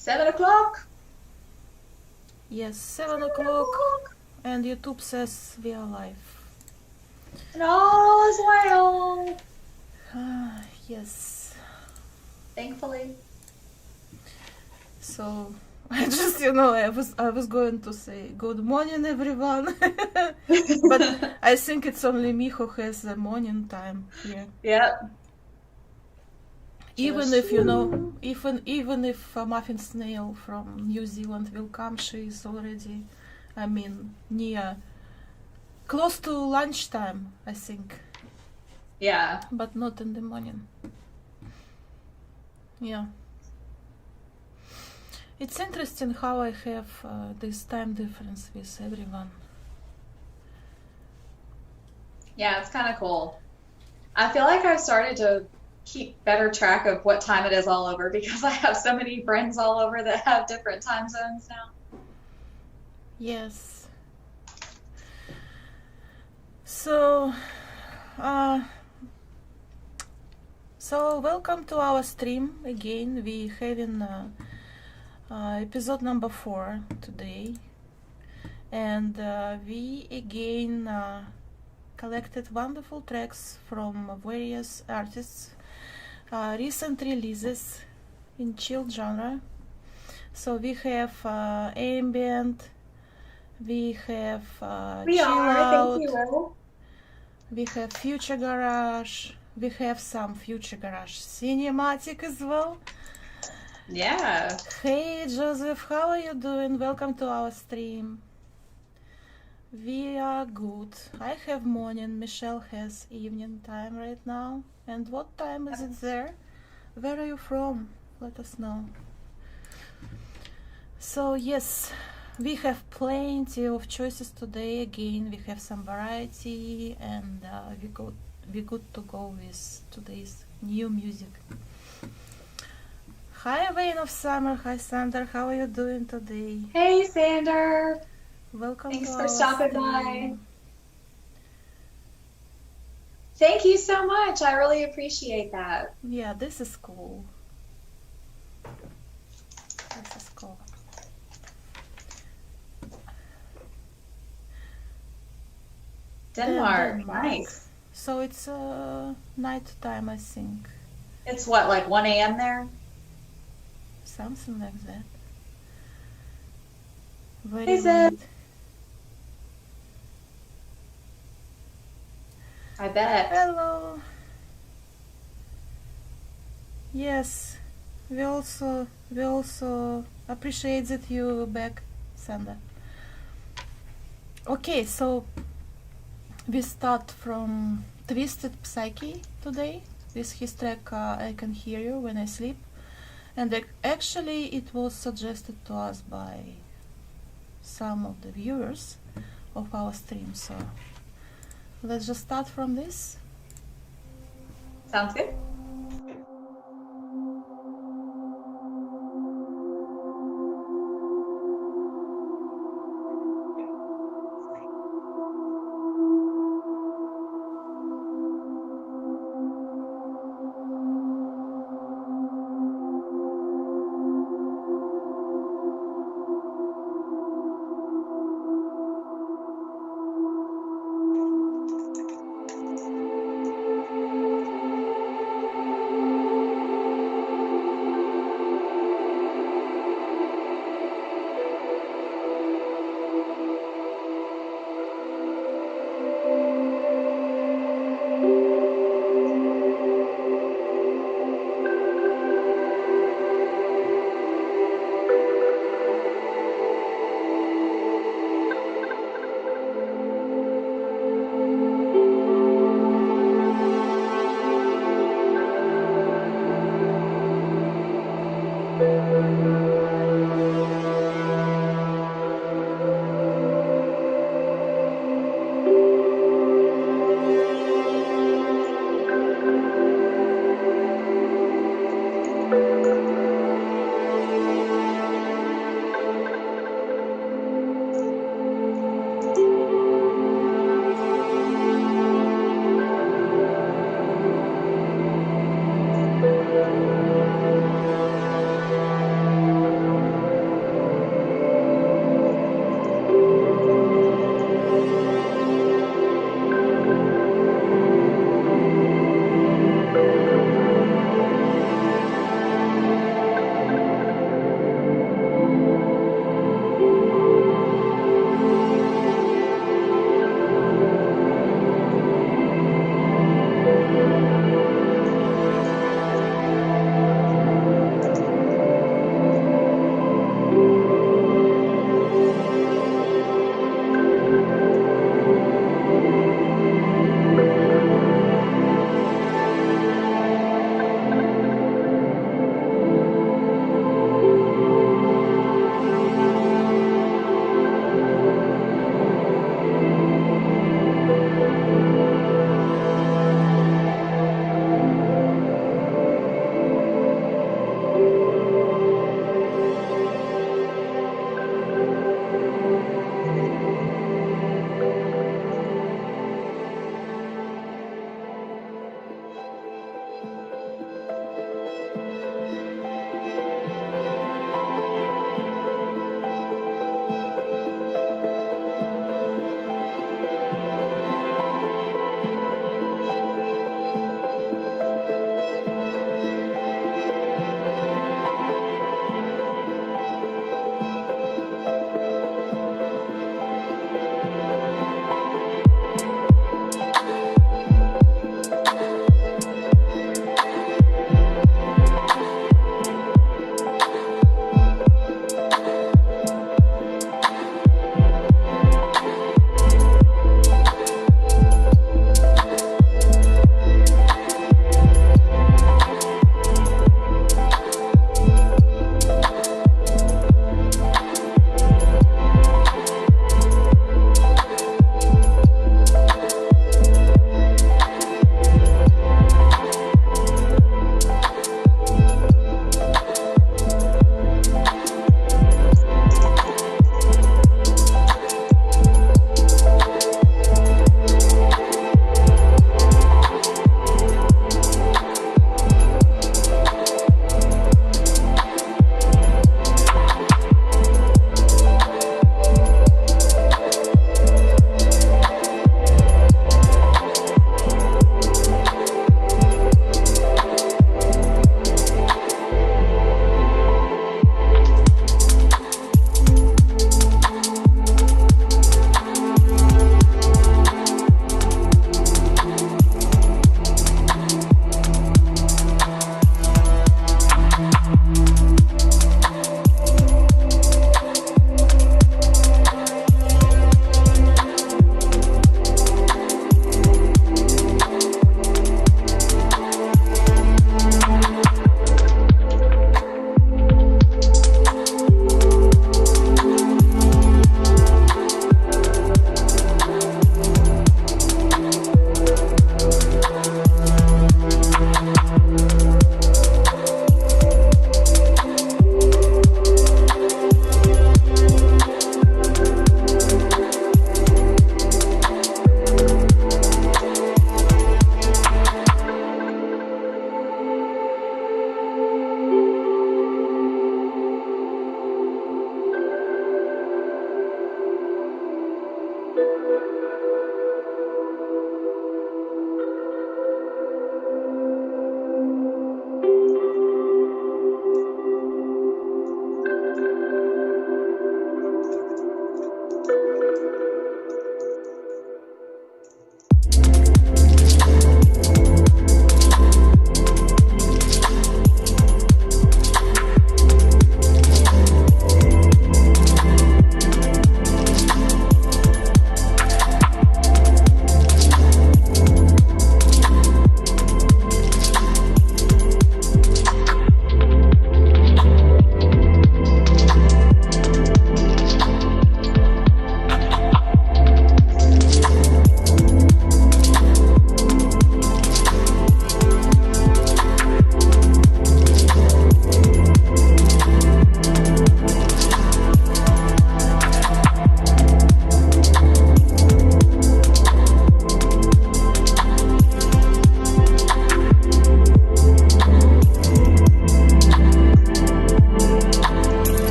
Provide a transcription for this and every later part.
7 o'clock? Yes, 7 o'clock. And YouTube says we are live. And all is well. Yes. Thankfully. So I just, I was going to say good morning, everyone. But I think it's only me who has the morning time here. Yep. Even if even if Muffin Snail from New Zealand will come, she is already, near, close to lunchtime, I think. Yeah. But not in the morning. Yeah. It's interesting how I have this time difference with everyone. Yeah, it's kind of cool. I feel like I've started to keep better track of what time it is all over because I have so many friends all over that have different time zones now. Yes. So welcome to our stream again. We having episode number 4 today, and we again collected wonderful tracks from various artists, recent releases in chill genre. So we have ambient, we have chill out, thank you. we have future garage, we have some future garage cinematic as well. Yeah. Hey Joseph, how are you doing? Welcome to our stream. We are good. I have morning, Michelle has evening time right now. And what time is it there? Where are you from? Let us know. So yes, we have plenty of choices today. Again, we have some variety, and we good to go with today's new music. Hi, Vein of Summer. Hi, Sander. How are you doing today? Hey, Sander. Welcome. Thanks to for our stopping stream. by. Thank you so much. I really appreciate that. Yeah, this is cool. This is cool. Denmark. Nice. So it's night time, I think. It's what, like 1 a.m. there? Something like that. Very Is it? late. I bet. Hello. Yes, we also appreciate that you're back, Sandra. Okay, so we start from Twisted Psykie today with his track I Can Hear You When I Sleep, and actually it was suggested to us by some of the viewers of our stream, so let's just start from this. Sounds good.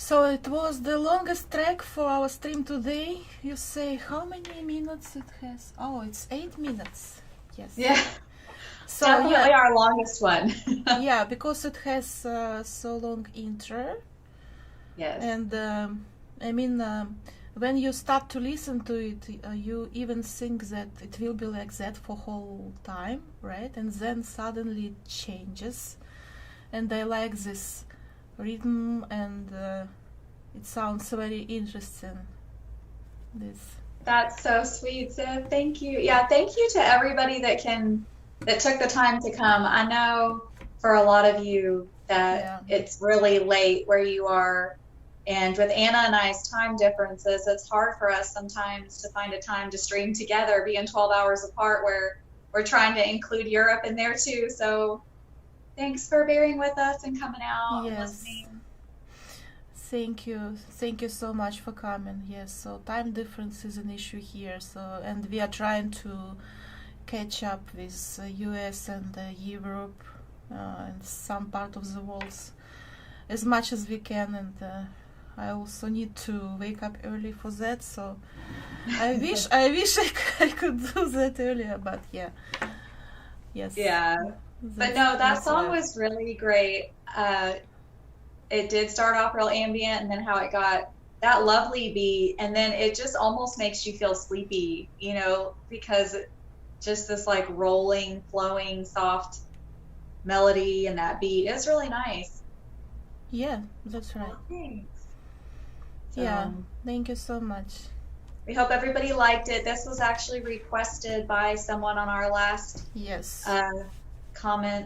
So it was the longest track for our stream today. You say how many minutes it has? Oh, it's 8 minutes. Yes. Yeah. So definitely our longest one. yeah, because it has so long intro. Yes. And I mean, when you start to listen to it, you even think that it will be like that for whole time, right? And then suddenly it changes. And I like this rhythm, and it sounds very interesting. That's so sweet, Ziv. Thank you. Yeah, thank you to everybody that took the time to come. I know for a lot of you that it's really late where you are, and with Anna and I's time differences, it's hard for us sometimes to find a time to stream together, being 12 hours apart, where we're trying to include Europe in there too. So thanks for bearing with us and coming out and listening. Thank you so much for coming. Yes, so time difference is an issue here. So, and we are trying to catch up with US and Europe and some part of the world as much as we can. And I also need to wake up early for that. So I wish I could do that earlier, but yeah. Yes. Yeah. But no, that song was really great. It did start off real ambient, and then how it got that lovely beat, and then it just almost makes you feel sleepy, you know, because just this like rolling, flowing, soft melody and that beat is really nice. Yeah, that's right. Thanks. Yeah, thank you so much. We hope everybody liked it. This was actually requested by someone on our last comment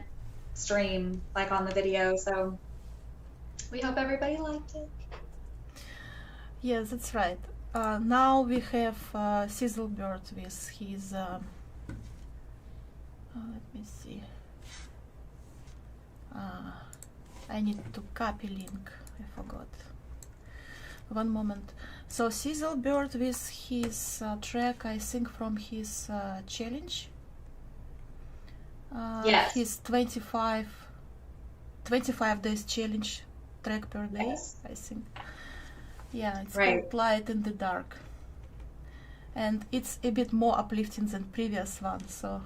stream, like on the video, so we hope everybody liked it. Yes, that's right. Now we have Sizzlebird with his let me see. I need to copy link. I forgot. One moment. So Sizzlebird with his track, I think from his challenge. Yes. His 25 days challenge track per day, I think. Yeah, it's called Light in the Dark. And it's a bit more uplifting than previous one, so...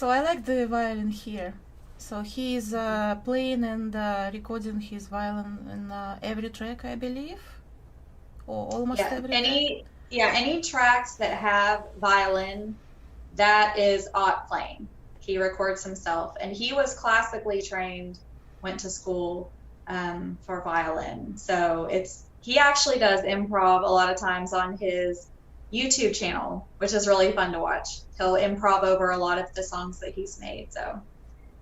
So I like the violin here. So he is playing and recording his violin in every track, I believe, or almost every track. Any tracks that have violin, that is Ott playing. He records himself, and he was classically trained, went to school for violin. So he actually does improv a lot of times on his YouTube channel, which is really fun to watch. He'll improv over a lot of the songs that he's made. So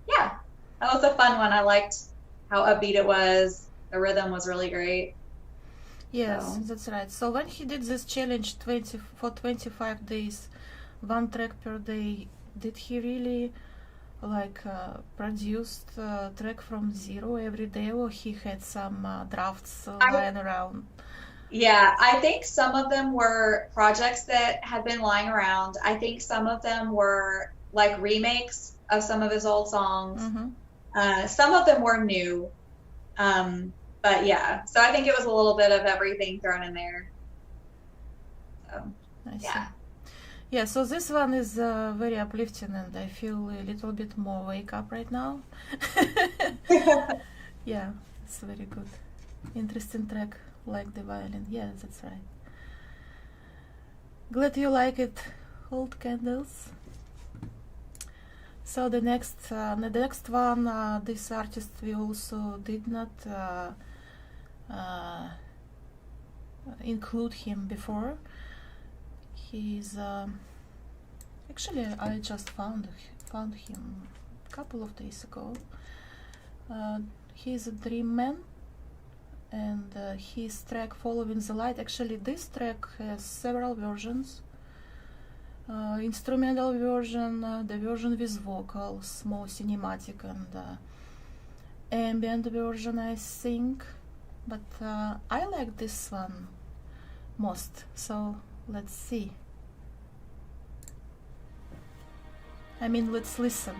yeah, that was a fun one. I liked how upbeat it was. The rhythm was really great. Yes, that's right. So when he did this challenge for 25 days, one track per day, did he really produced a track from zero every day, or he had some drafts lying around? Yeah, I think some of them were projects that had been lying around. I think some of them were like remakes of some of his old songs. Some of them were new. But yeah, so I think it was a little bit of everything thrown in there. So, yeah. Yeah, so this one is very uplifting, and I feel a little bit more wake up right now. Yeah, it's very good. Interesting track, like the violin. Yeah, that's right. Glad you like it, Old Candles. So the next one, this artist we also did not include him before. He's actually I just found him a couple of days ago. He's a DreamMan, and his track Following the Light. Actually, this track has several versions. Instrumental version, the version with vocals, more cinematic, and ambient version, I think. But I like this one most, so let's see. I mean, let's listen.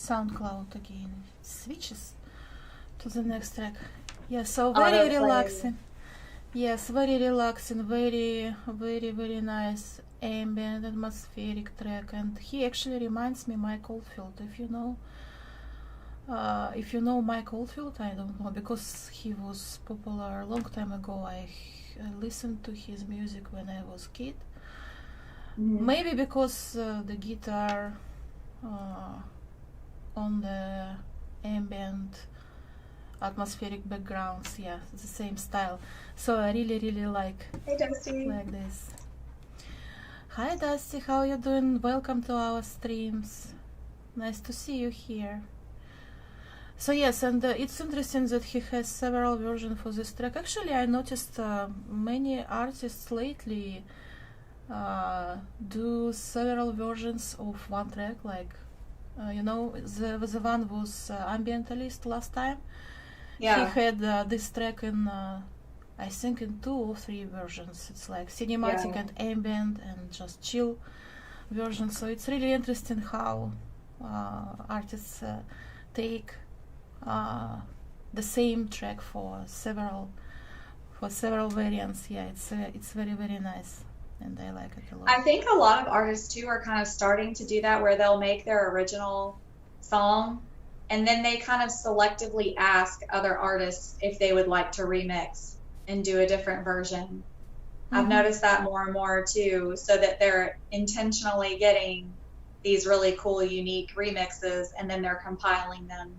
SoundCloud again. It switches to the next track. Yeah, so very relaxing. Yes, very relaxing, very nice ambient, atmospheric track, and he actually reminds me Mike Oldfield. If you know Mike Oldfield, I don't know, because he was popular a long time ago. I listened to his music when I was a kid. Maybe because the guitar on the ambient atmospheric backgrounds, yeah, it's the same style. So I really like this. Hi Dusty, how you doing? Welcome to our streams. Nice to see you here. So yes, and it's interesting that he has several versions for this track. Actually, I noticed many artists lately do several versions of one track. Like, you know, the one was Ambientalist last time. Yeah. He had this track in, I think, in 2 or 3 versions. It's like cinematic and ambient and just chill version. So it's really interesting how artists take the same track for several variants. Yeah, it's very nice, and I like it a lot. I think a lot of artists too are kind of starting to do that, where they'll make their original song and then they kind of selectively ask other artists if they would like to remix and do a different version. I've noticed that more and more too, so that they're intentionally getting these really cool, unique remixes, and then they're compiling them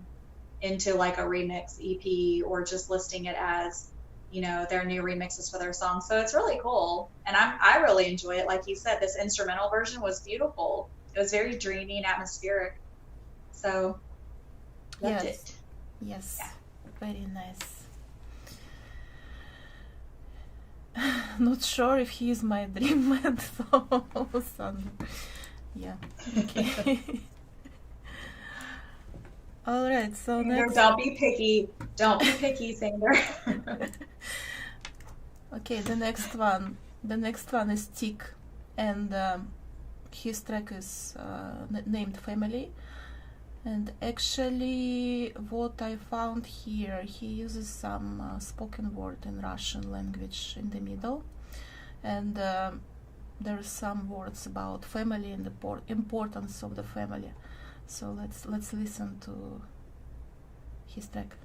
into like a remix EP, or just listing it as, you know, their new remixes for their songs. So it's really cool, and I really enjoy it. Like you said, this instrumental version was beautiful. It was very dreamy and atmospheric. So loved it. Yes, very nice. Not sure if he is my DreamMan, so yeah, okay. All right, so next. Don't be picky. Don't be picky, Sander. Okay, the next one is Tiikk, and his track is named Family. And actually, what I found here, he uses some spoken word in Russian language in the middle, and there are some words about family and the importance of the family. So let's listen to his track.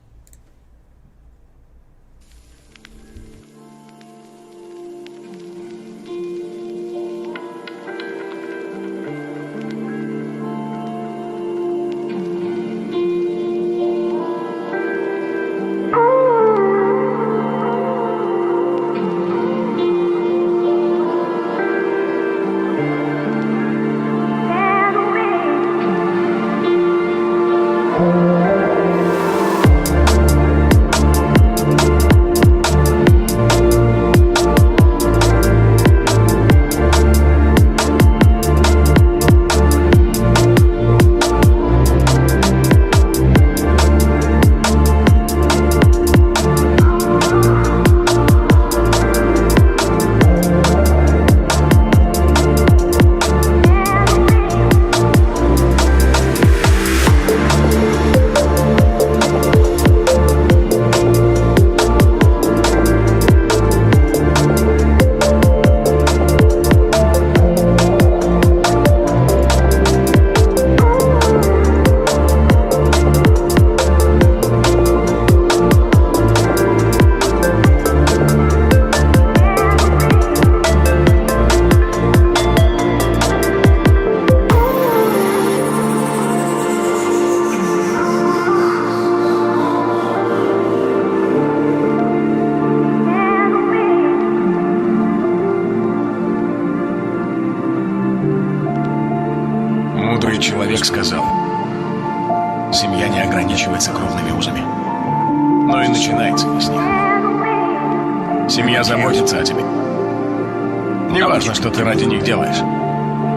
Человек сказал: семья не ограничивается кровными узами, но и начинается с них. Семья заботится о тебе. Неважно, что ты ради них делаешь.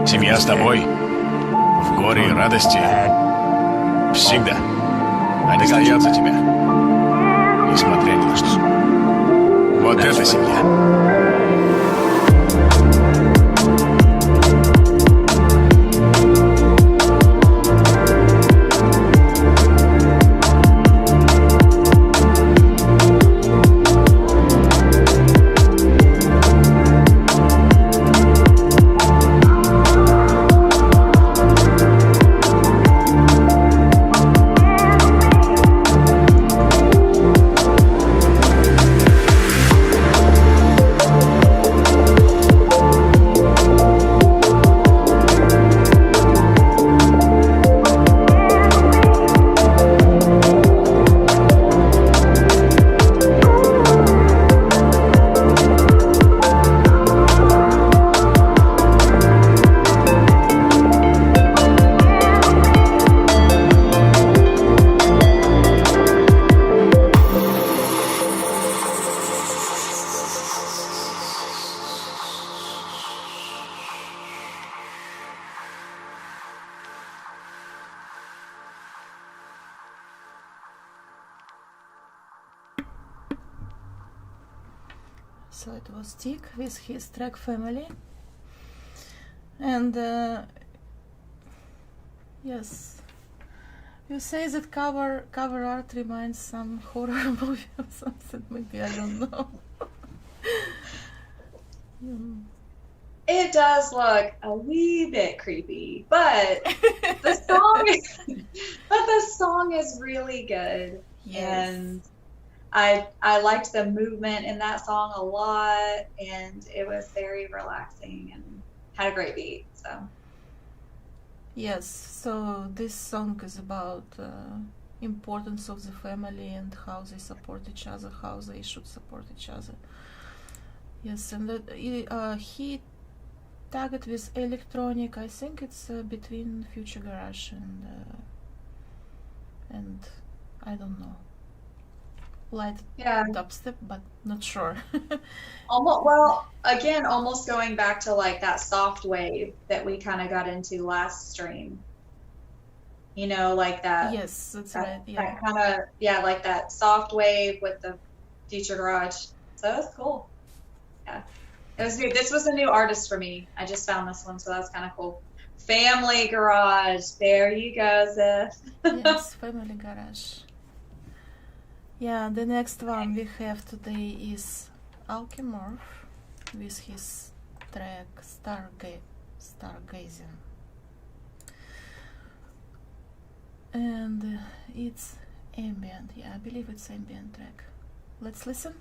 Семья с тобой в горе и радости всегда. Они стоят за тебя, несмотря ни на что. Вот это семья. So it was Tiikk with his track family. And yes, you say that cover art reminds some horror movie or something. Maybe, I don't know. It does look a wee bit creepy, but the song is really good. Yes. And I liked the movement in that song a lot, and it was very relaxing and had a great beat. So Yes, so this song is about importance of the family and how they support each other, how they should support each other. Yes, and he tagged with electronic. I think it's between Future Garage and I don't know, light dubstep, but not sure. Almost going back to like that soft wave that we kind of got into last stream. You know, like that. Yes, that's right. Yeah. That kind of, like that soft wave with the Future Garage. So that's cool. Yeah. It was new. This was a new artist for me. I just found this one, so that's kind of cool. Family Garage. There you go, Ziff. Yes, Family Garage. Yeah, the next one we have today is Alchemorph with his track Stargazing. And it's ambient. Yeah, I believe it's ambient track. Let's listen.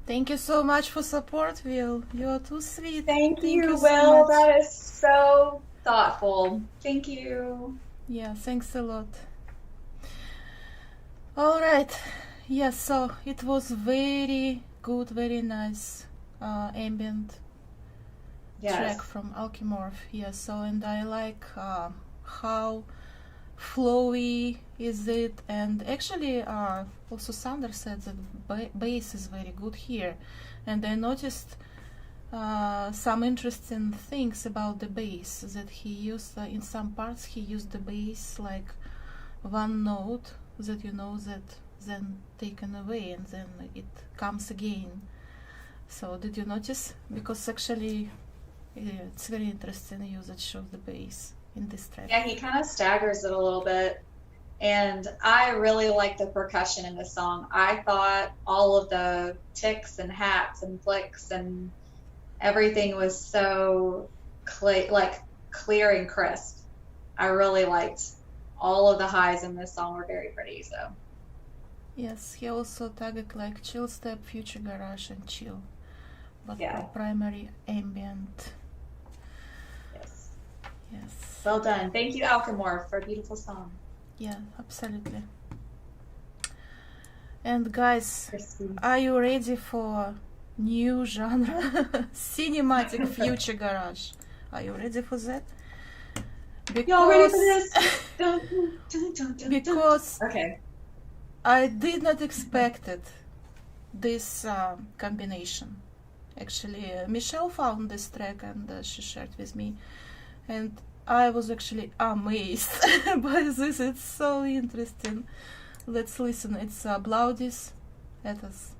Thank you so much for support, Will. You are too sweet. Thank you, so Will. much. That is so thoughtful. Thank you. Yeah, thanks a lot. All right. Yeah, so it was very good, very nice ambient track from Alchemorph. Yeah, so and I like how flowy is it, and actually also Sander said that bass is very good here, and I noticed some interesting things about the bass, that he used in some parts he used the bass like one note that you know that then taken away and then it comes again. So did you notice? Because actually it's very interesting usage of the bass in this track. Yeah, he kind of staggers it a little bit, and I really like the percussion in this song. I thought all of the ticks and hats and flicks and everything was so clear and crisp. I really liked all of the highs in this song were very pretty. So yes, he also tagged like chillstep, future garage, and chill, but yeah, primary ambient. Yes. Well done. Thank you, Alchemorph, for a beautiful song. Yeah, absolutely. And guys, are you ready for new genre? Cinematic future garage. Are you ready for that? Y'all ready for this? Dun, dun, dun, dun, because okay. I did not expect this combination. Actually, Michelle found this track and she shared with me. And I was actually amazed by this. It's so interesting. Let's listen. It's BlauDisS, Ethos.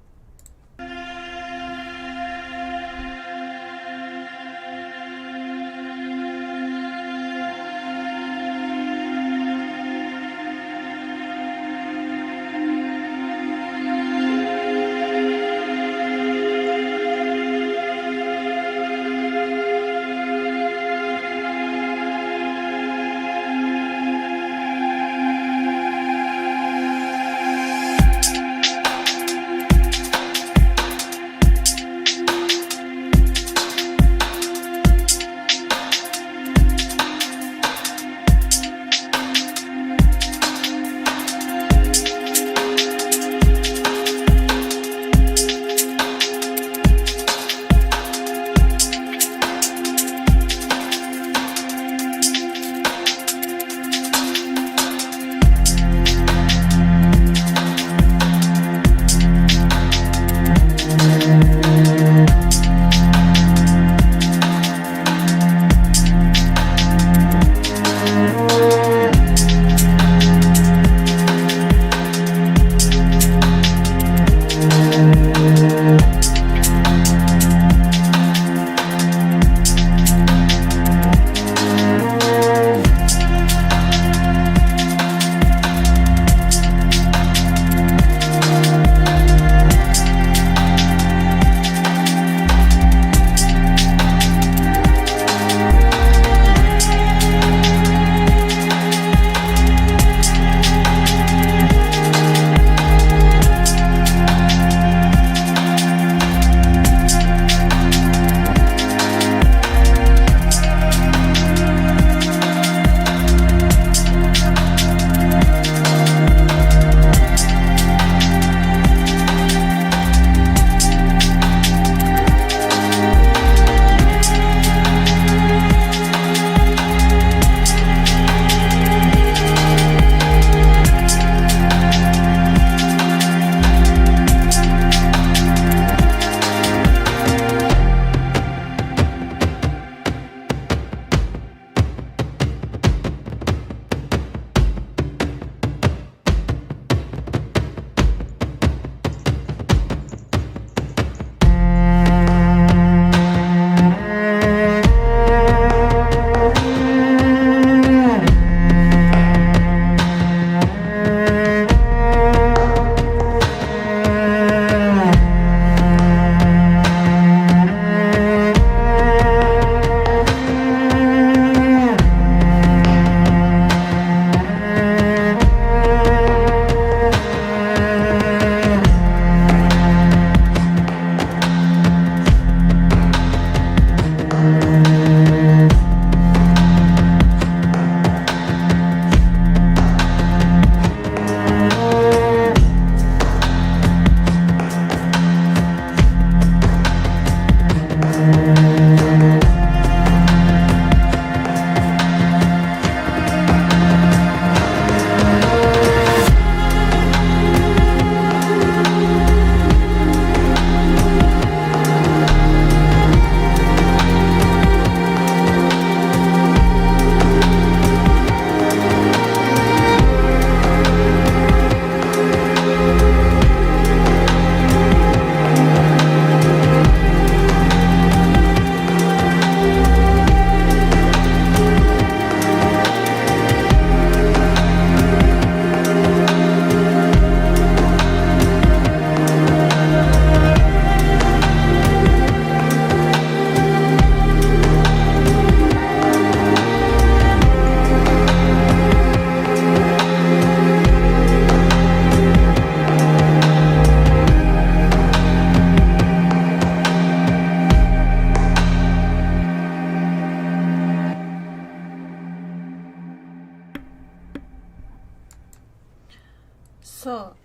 So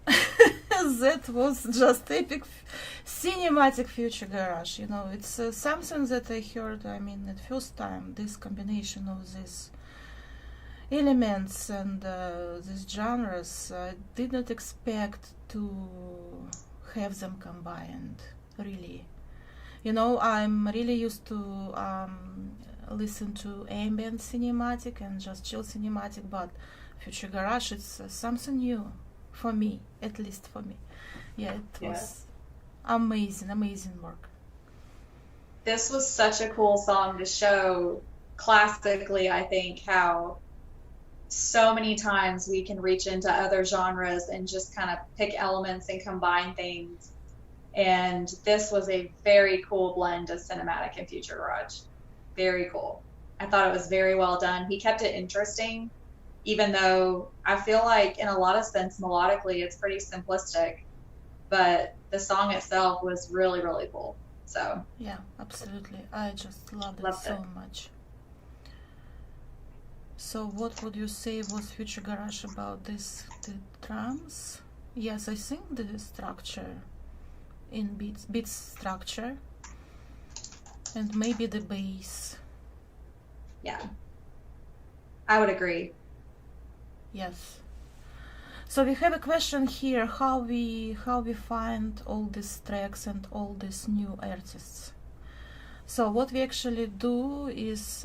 that was just epic cinematic future garage. You know, it's something that I heard, I mean, at first time, this combination of these elements and these genres, I did not expect to have them combined, really. You know, I'm really used to listen to ambient cinematic and just chill cinematic, but future garage, it's something new for me, at least for me. Yeah, it was amazing work. This was such a cool song to show classically, I think, how so many times we can reach into other genres and just kind of pick elements and combine things. And this was a very cool blend of cinematic and future garage. Very cool. I thought it was very well done. He kept it interesting, even though I feel like in a lot of sense, melodically, it's pretty simplistic. But the song itself was really, really cool. So yeah, absolutely. I just loved it so much. So what would you say was future garage about this, the drums? Yes, I think the structure in beats structure, and maybe the bass. Yeah, I would agree. Yes. So we have a question here: how we find all these tracks and all these new artists. So what we actually do is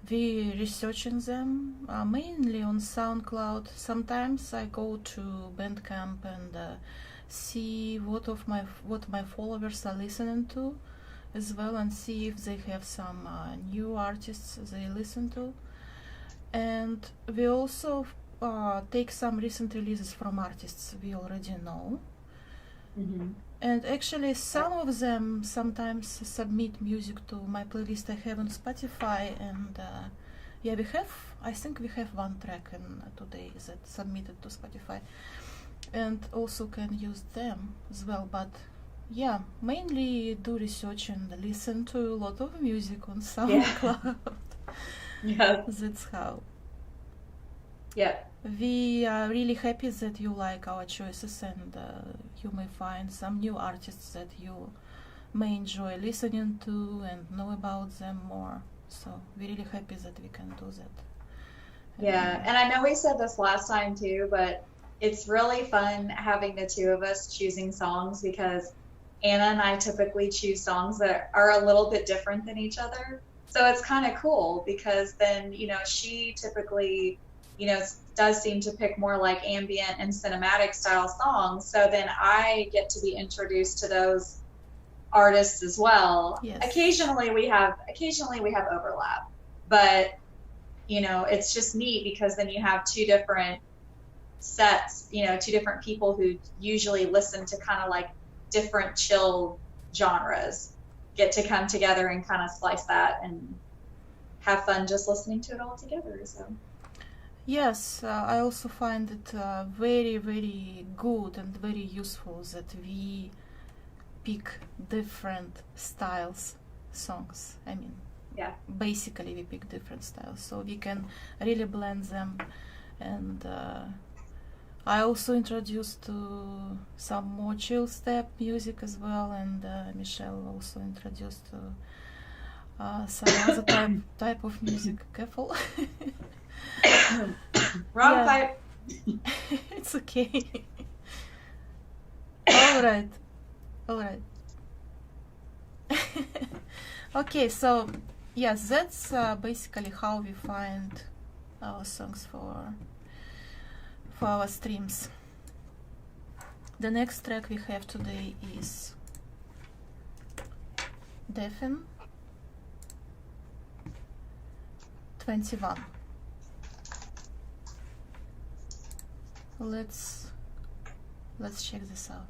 we researching them mainly on SoundCloud. Sometimes I go to Bandcamp and see what my followers are listening to as well, and see if they have some new artists they listen to. And we also take some recent releases from artists we already know. Mm-hmm. And actually some of them sometimes submit music to my playlist I have on Spotify, and yeah, I think we have one track in today that submitted to Spotify, and also can use them as well. But yeah, mainly do research and listen to a lot of music on SoundCloud. Yeah. That's how. Yeah. We are really happy that you like our choices, and you may find some new artists that you may enjoy listening to and know about them more. So we're really happy that we can do that. Yeah, and I know we said this last time too, but it's really fun having the two of us choosing songs, because Anna and I typically choose songs that are a little bit different than each other. So it's kind of cool, because then, you know, she typically, you know, does seem to pick more like ambient and cinematic style songs. So then I get to be introduced to those artists as well. Yes. Occasionally we have overlap, but you know, it's just neat, because then you have two different sets, you know, two different people who usually listen to kind of like different chill genres get to come together and kind of slice that and have fun just listening to it all together. So yes, I also find it very, very good and very useful that we pick different styles songs. I mean, yeah, basically we pick different styles, so we can really blend them. And I also introduced to some more chill step music as well, and Michelle also introduced to some other type of music. Careful. Wrong pipe. It's okay. All right. Okay, so yes, that's basically how we find our songs for our streams. The next track we have today is Defin 21. Let's check this out.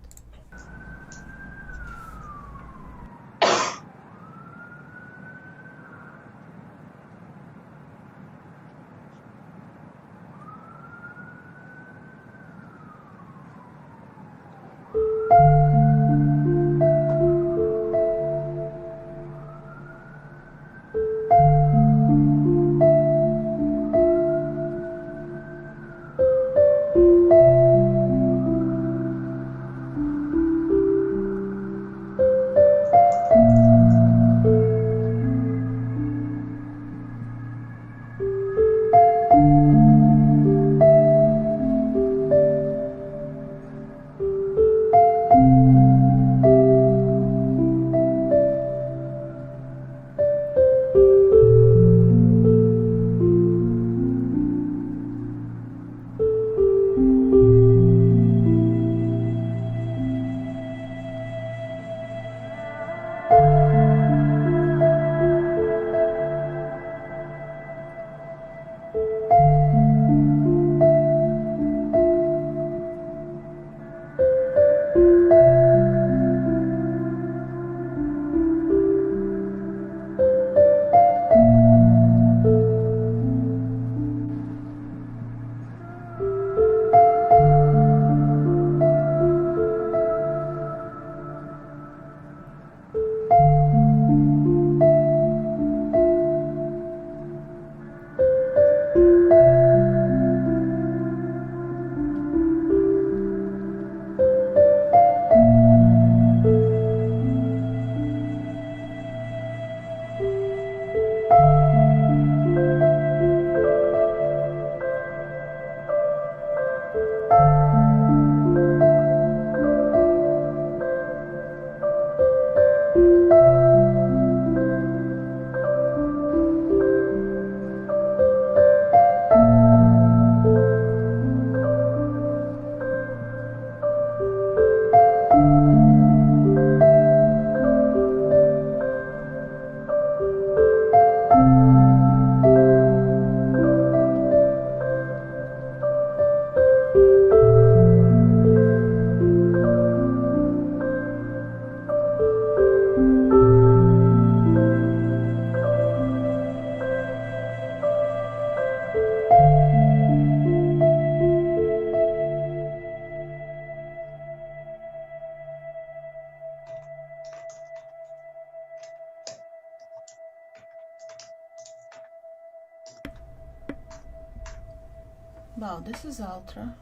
Wow, this is ultra.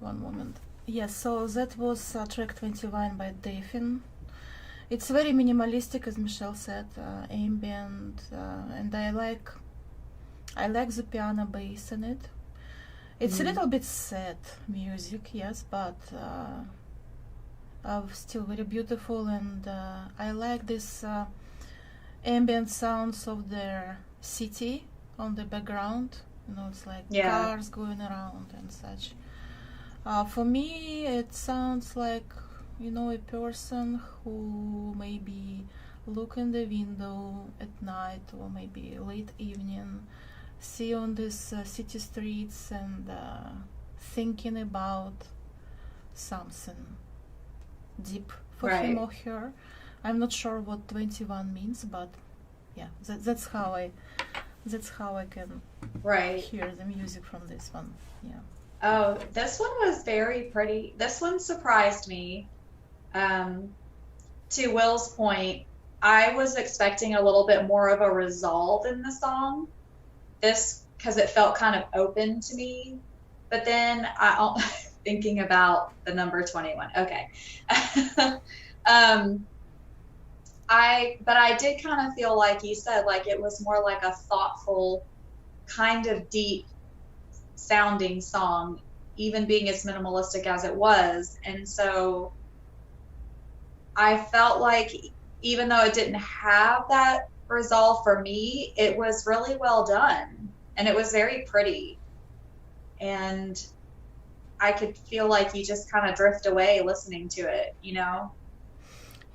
One moment. Yes, so that was track 21 by Defin. It's very minimalistic, as Michelle said, ambient, and I like the piano bass in it. It's a little bit sad music, yes, but still very beautiful, and I like this ambient sounds of the city on the background. You know, it's like cars going around and such. For me, it sounds like, you know, a person who maybe look in the window at night or maybe late evening, see on these city streets and thinking about something deep for him or her. I'm not sure what 21 means, but yeah, that's how I can hear the music from this one. Yeah. Oh, this one was very pretty. This one surprised me. To Will's point, I was expecting a little bit more of a resolve in the song. This, because it felt kind of open to me. But then thinking about the number 21. Okay. But I did kind of feel like you said, like it was more like a thoughtful, kind of deep sounding song, even being as minimalistic as it was. And so I felt like even though it didn't have that resolve for me, it was really well done and it was very pretty. And I could feel like you just kind of drift away listening to it, you know?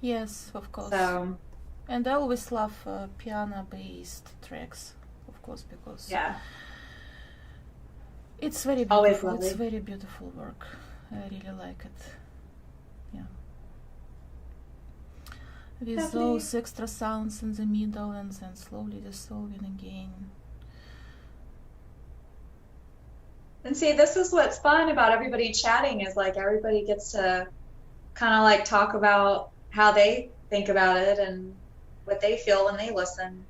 Yes, of course. So, and I always love piano-based tracks, of course, because it's very beautiful. It's very beautiful work. I really like it. Yeah. With those extra sounds in the middle and then slowly dissolving again. And see, this is what's fun about everybody chatting, is like everybody gets to kind of like talk about how they think about it and what they feel when they listen,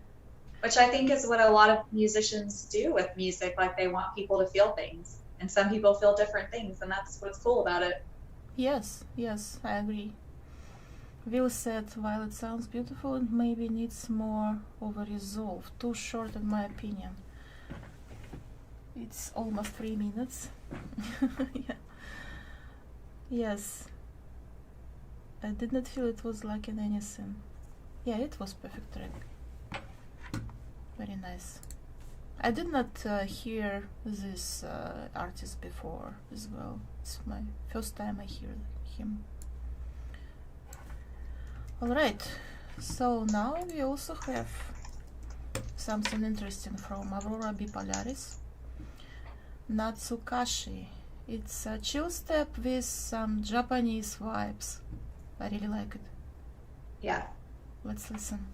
which I think is what a lot of musicians do with music. Like they want people to feel things, and some people feel different things, and that's what's cool about it. Yes, I agree. Will said, while it sounds beautiful, it maybe needs more of a resolve. Too short in my opinion. It's almost 3 minutes. Yeah. Yes. I did not feel it was lacking anything. Yeah, it was perfect track. Very nice. I did not hear this artist before as well. It's my first time I hear him. Alright, so now we also have something interesting from Aurora B Polaris. Natsukashii. It's a chill step with some Japanese vibes. I really like it. Yeah. Let's listen.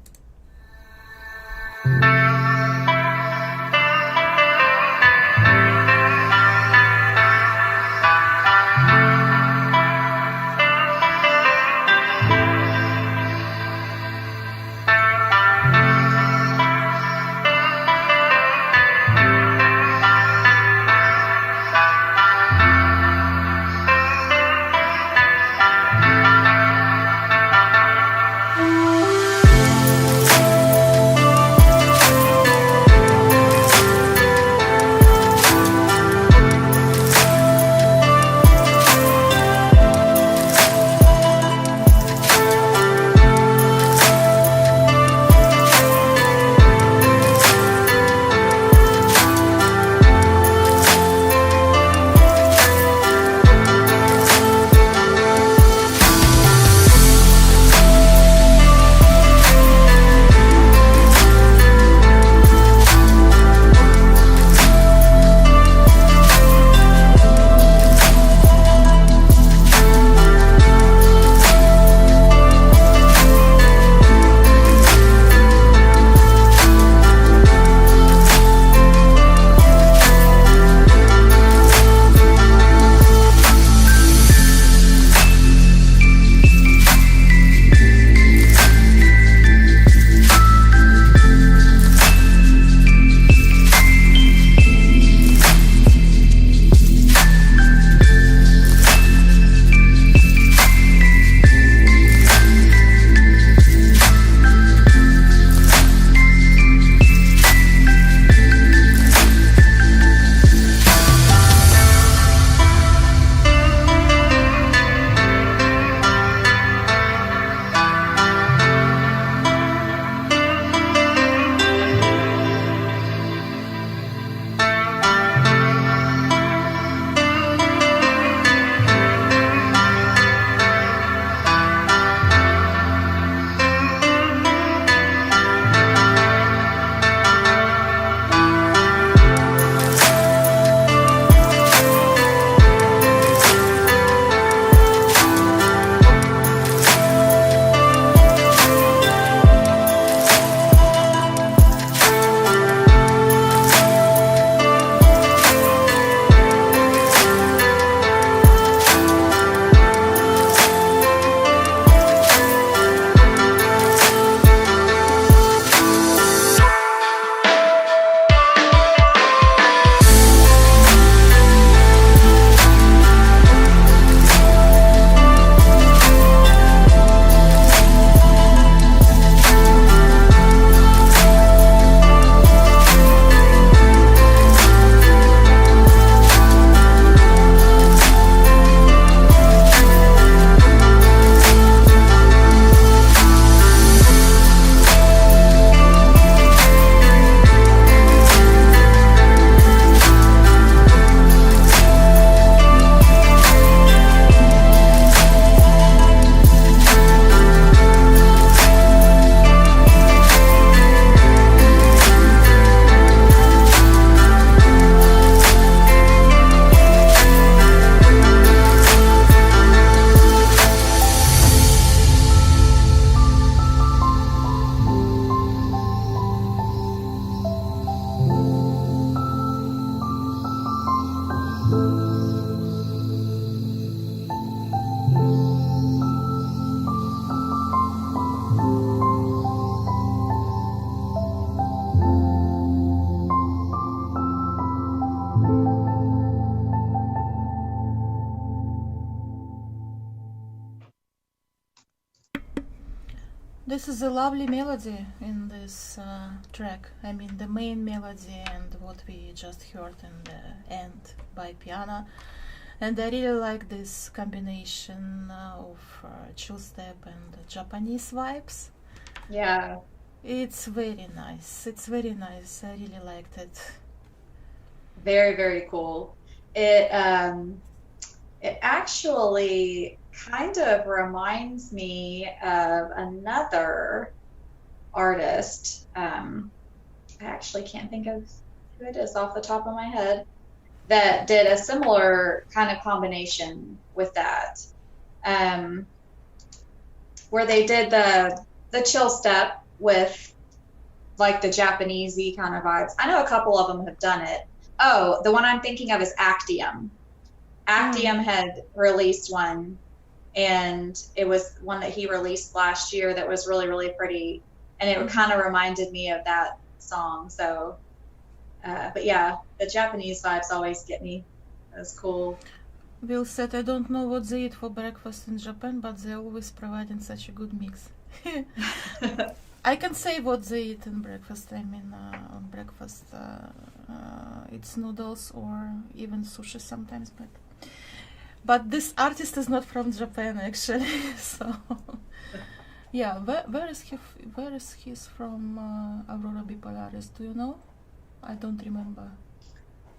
This is a lovely melody in this track. I mean, the main melody and what we just heard in the end by piano. And I really like this combination of chillstep and Japanese vibes. Yeah. It's very nice. It's very nice. I really liked it. Very, very cool. It actually kind of reminds me of another artist. I actually can't think of who it is off the top of my head, that did a similar kind of combination with that, where they did the chill step with like the Japanesey kind of vibes. I know a couple of them have done it. Oh, the one I'm thinking of is Actium. Actium had released one, and it was one that he released last year that was really, really pretty, and it kind of reminded me of that song. So, but yeah, the Japanese vibes always get me. That's cool. Will said, I don't know what they eat for breakfast in Japan, but they always providing such a good mix. I can say what they eat in breakfast. I mean, on breakfast, it's noodles or even sushi sometimes, but this artist is not from Japan actually. So yeah, where is he? Where is he from? Aurora B Polaris? Do you know? I don't remember.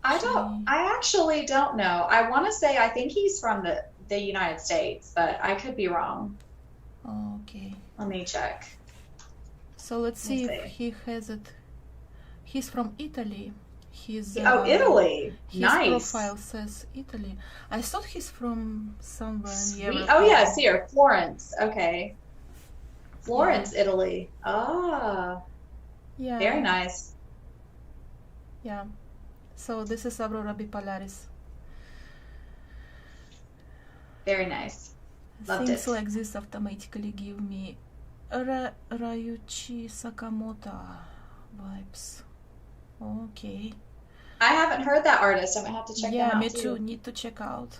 I actually don't know. I want to say I think he's from the United States, but I could be wrong. Okay. Let me check. So let's see if he has it. He's from Italy. His Italy. His Nice. profile says Italy. I thought he's from somewhere near. Oh yeah, it's here. Florence. Okay. Florence, Italy. Ah. Yeah. Very nice. Yeah. So this is Aurora B Polaris. Very nice. Loved Things it. like this automatically give me Ryuichi Sakamoto vibes. Okay. I haven't heard that artist. I'm gonna have to check them out. Yeah, me too. Need to check out.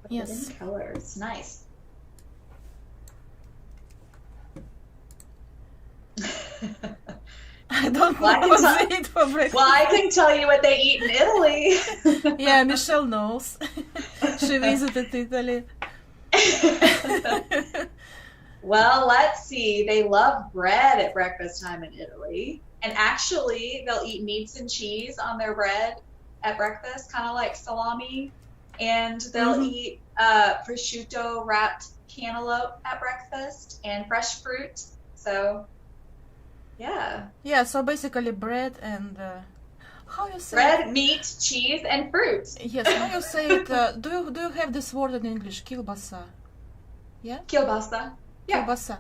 Yes. Colors. Nice. I don't know what they eat for breakfast. Well, I can tell you what they eat in Italy. Yeah, Michelle knows. She visited Italy. Well, let's see. They love bread at breakfast time in Italy. And actually, they'll eat meats and cheese on their bread at breakfast, kind of like salami. And they'll eat prosciutto wrapped cantaloupe at breakfast and fresh fruit. So, yeah. Yeah, so basically bread and... how you say bread, it? meat, cheese, and fruit. Yes, how you say it? Do you have this word in English? Kielbasa. Yeah? Kielbasa. Yeah. Kielbasa.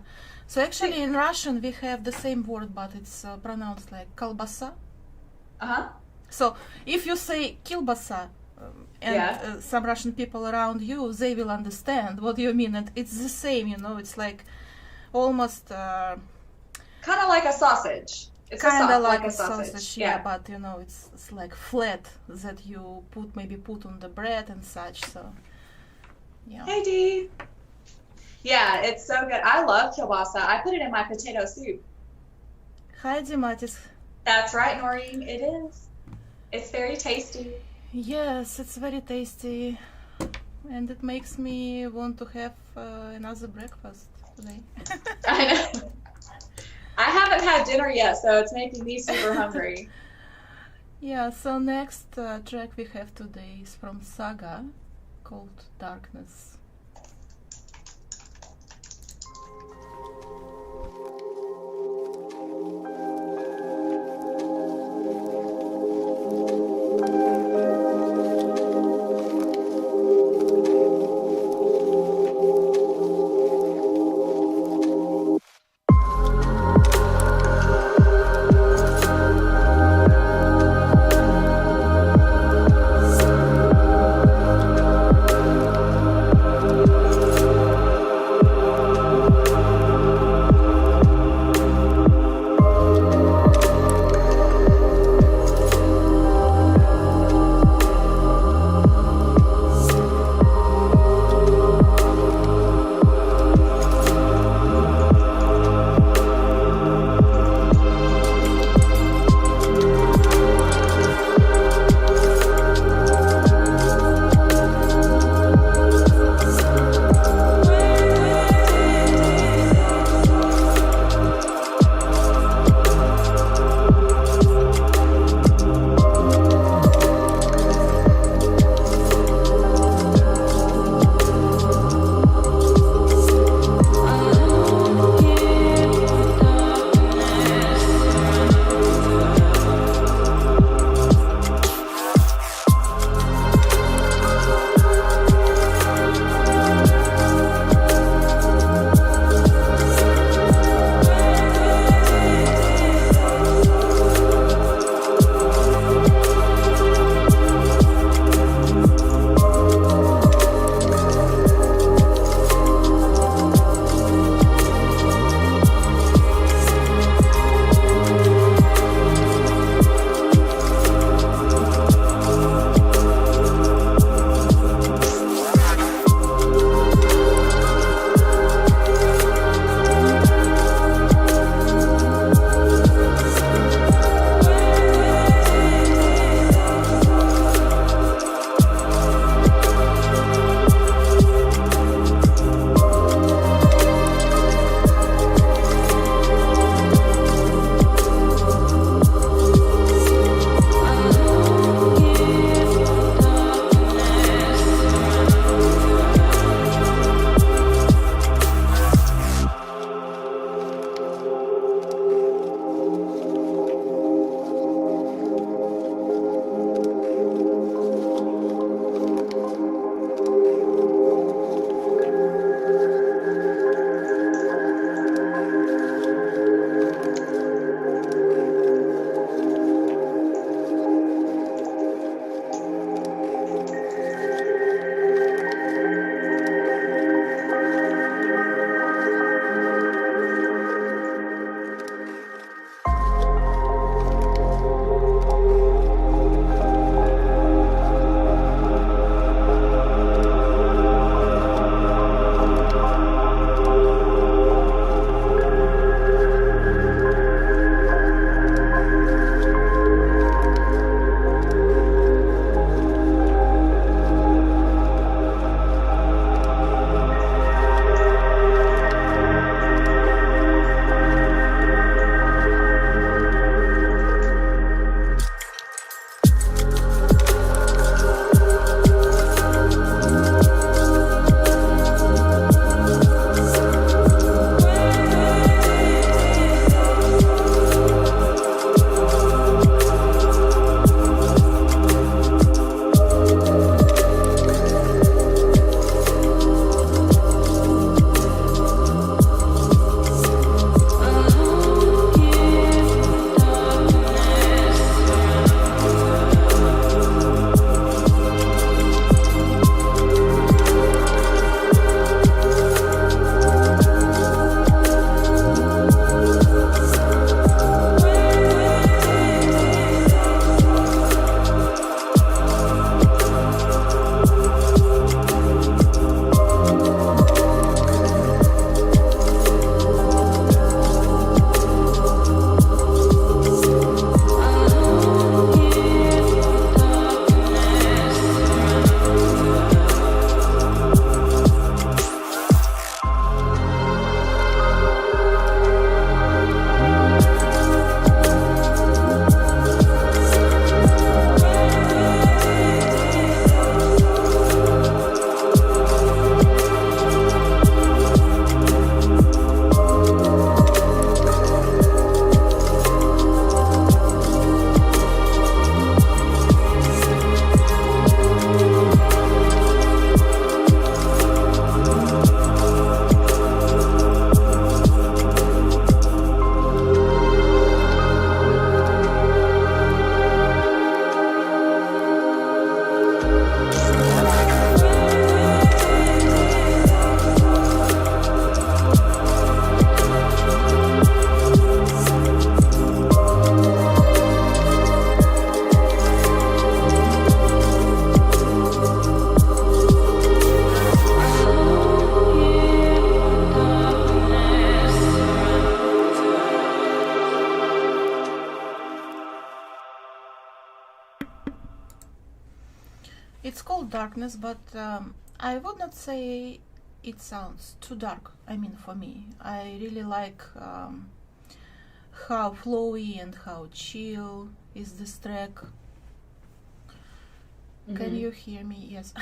So actually in Russian we have the same word, but it's pronounced like kalbasa. Uh-huh. So if you say kielbasa, and some Russian people around you, they will understand what you mean, and it's the same, you know, it's like almost... kind of like a sausage. It's kind of like a sausage. Yeah, but you know, it's like flat that you put on the bread and such. So, yeah. Hey, Dee. Yeah, it's so good. I love kielbasa. I put it in my potato soup. Hi, Dimatis. That's right, Noreen. It is. It's very tasty. Yes, it's very tasty, and it makes me want to have another breakfast today. I know. I haven't had dinner yet, so it's making me super hungry. Yeah, so next track we have today is from Saga, called Darkness. It's called Darkness, but I would not say it sounds too dark. I mean, for me, I really like how flowy and how chill is this track. Can you hear me? Yes.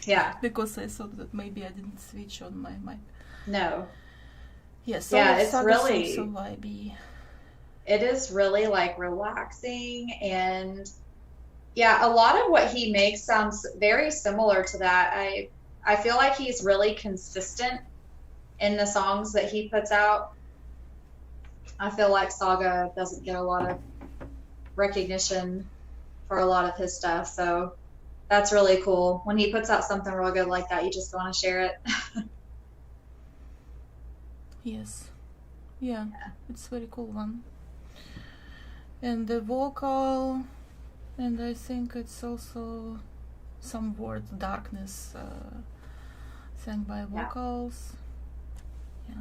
Yeah. Because I thought that maybe I didn't switch on my mic. No. Yes. Yeah, it's really so vibey. It is really like relaxing, and yeah, a lot of what he makes sounds very similar to that. I feel like he's really consistent in the songs that he puts out. I feel like Saga doesn't get a lot of recognition for a lot of his stuff, so that's really cool. When he puts out something real good like that, you just want to share it. Yes. Yeah, it's a very cool one. And the vocal, and I think it's also some word darkness sang by vocals. Yeah.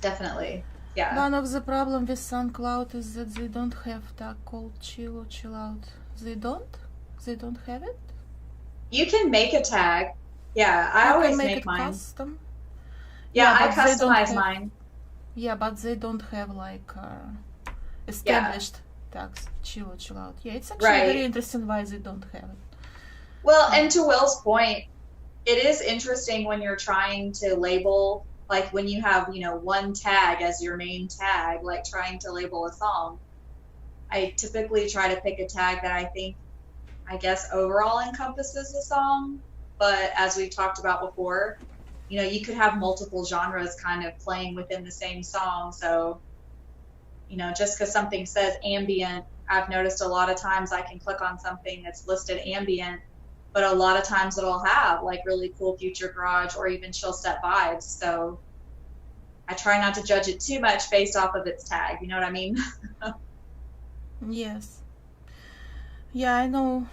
Definitely. Yeah. One of the problem with SoundCloud is that they don't have tag called chill or chill out. They don't have it. You can make a tag. Yeah, I always make mine. Custom. Yeah, I customize mine. Yeah, but they don't have like established tags, chill or chill out. Yeah, it's actually very interesting why they don't have it. Well, and to Will's point, it is interesting when you're trying to label, like when you have, one tag as your main tag, like trying to label a song. I typically try to pick a tag that I guess overall encompasses the song. But as we've talked about before, you could have multiple genres kind of playing within the same song. So, just because something says ambient, I've noticed a lot of times I can click on something that's listed ambient, but a lot of times it'll have like really cool future garage or even chillstep vibes. So I try not to judge it too much based off of its tag. You know what I mean? Yes. Yeah, I know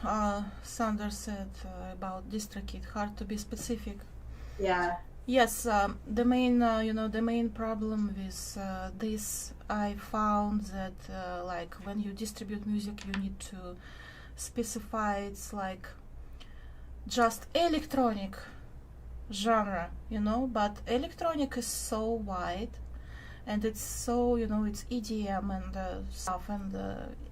Sander said about DistroKid, hard to be specific. Yeah. Yes, the main problem with this, I found that like when you distribute music, you need to specify it's like just electronic genre, but electronic is so wide, and it's so, it's EDM and stuff, and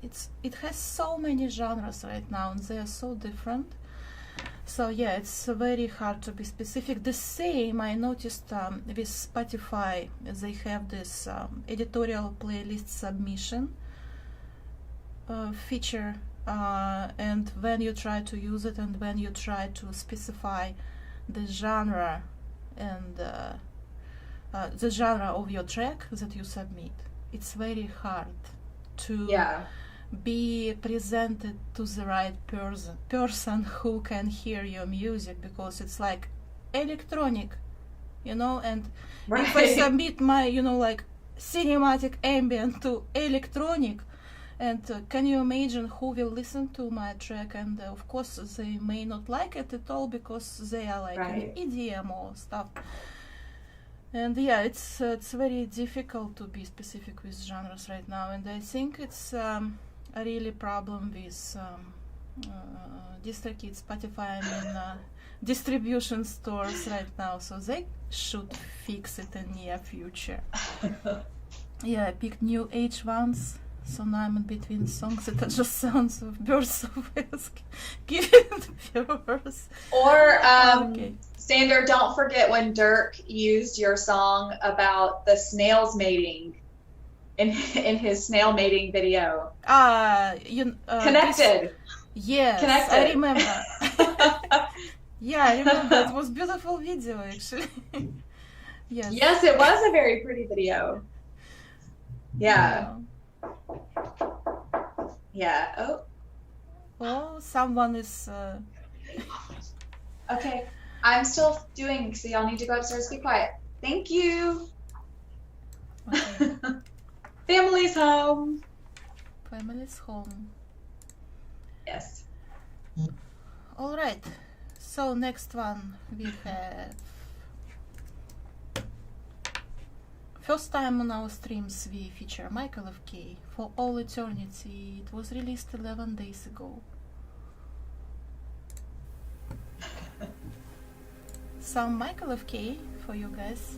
it has so many genres right now, and they are so different. So yeah, it's very hard to be specific. The same I noticed with Spotify. They have this editorial playlist submission feature, and when you try to use it and when you try to specify the genre and the genre of your track that you submit, it's very hard to be presented to the right person who can hear your music, because it's like electronic, and if I submit my like cinematic ambient to electronic, and can you imagine who will listen to my track? And of course they may not like it at all because they are like EDM or stuff. And yeah, it's very difficult to be specific with genres right now, and I think it's a really problem with DistroKid, Spotify, distribution stores right now, so they should fix it in near future. Yeah, I picked new H1s, so now I'm in between songs that are just sounds of birds of giving birth. Or Sander, don't forget when Dirk used your song about the snails mating in his snail mating video. Connected. Yes, Connected. I remember. Yeah, I remember. It was beautiful video, actually. Yes. Yes, it was a very pretty video. Yeah. Yeah. Oh, someone is. Okay, I'm still doing. So y'all need to go upstairs. Be quiet. Thank you. Okay. Family's home. Family's home. Yes. All right. So next one we have. First time on our streams we feature Michael F.K. For All Eternity. It was released 11 days ago. some Michael FK for you guys.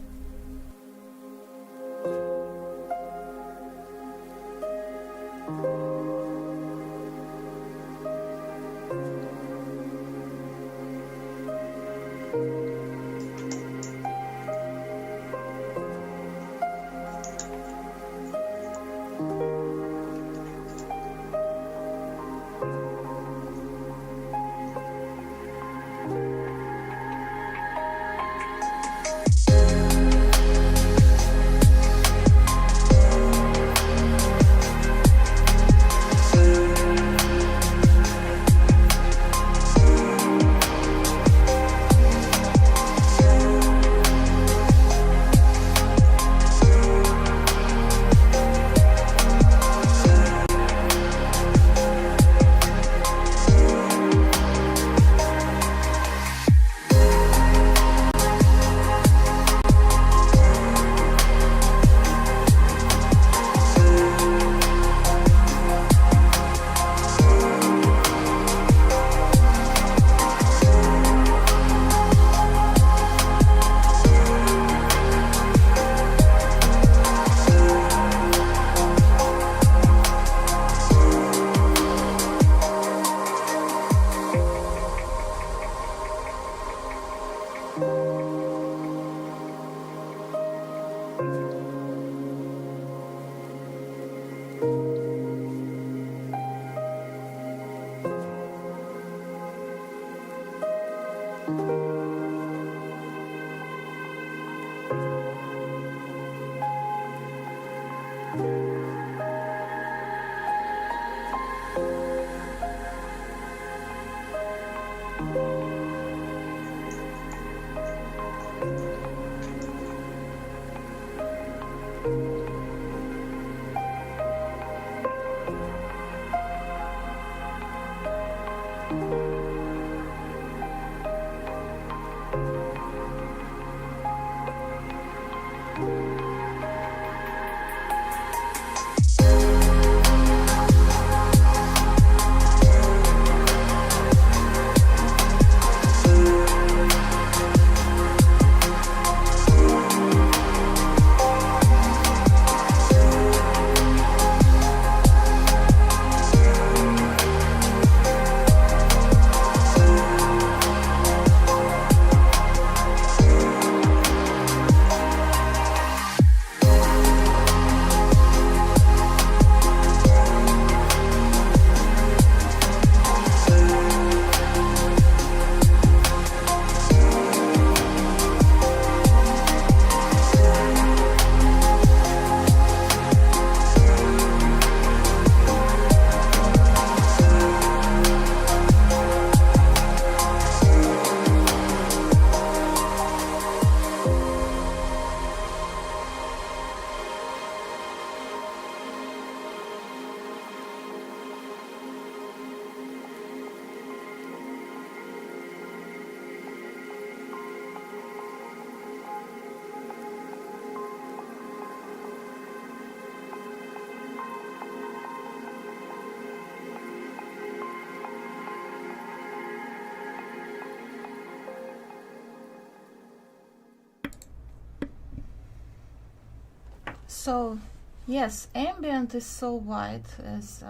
So, yes, ambient is so wide, as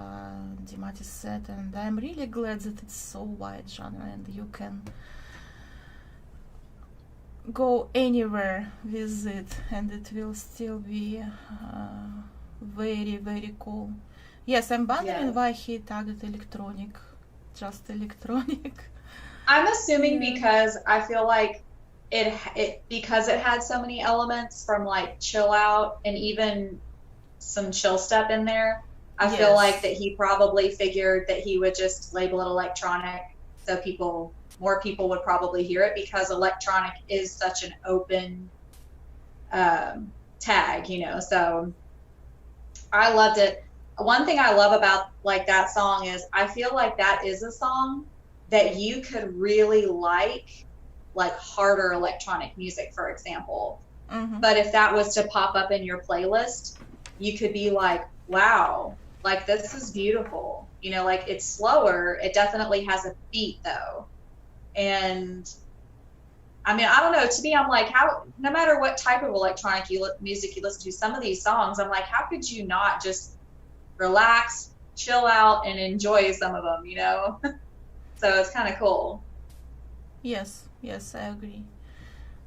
Dimatis said, and I'm really glad that it's so wide genre and you can go anywhere with it and it will still be very, very cool. Yes, I'm wondering why he tagged electronic, just electronic. I'm assuming because I feel like because it had so many elements from like chill out and even some chill step in there. I feel like that he probably figured that he would just label it electronic so more people would probably hear it, because electronic is such an open tag, you know. So I loved it. One thing I love about like that song is I feel like that is a song that you could really like harder electronic music, for example. Mm-hmm. But if that was to pop up in your playlist, you could be like, wow, like this is beautiful. You know, like it's slower. It definitely has a beat though. And I mean, I don't know. To me, I'm like, how? No matter what type of electronic music you listen to, some of these songs, I'm like, how could you not just relax, chill out, and enjoy some of them? You know. So it's kind of cool. Yes, yes, I agree.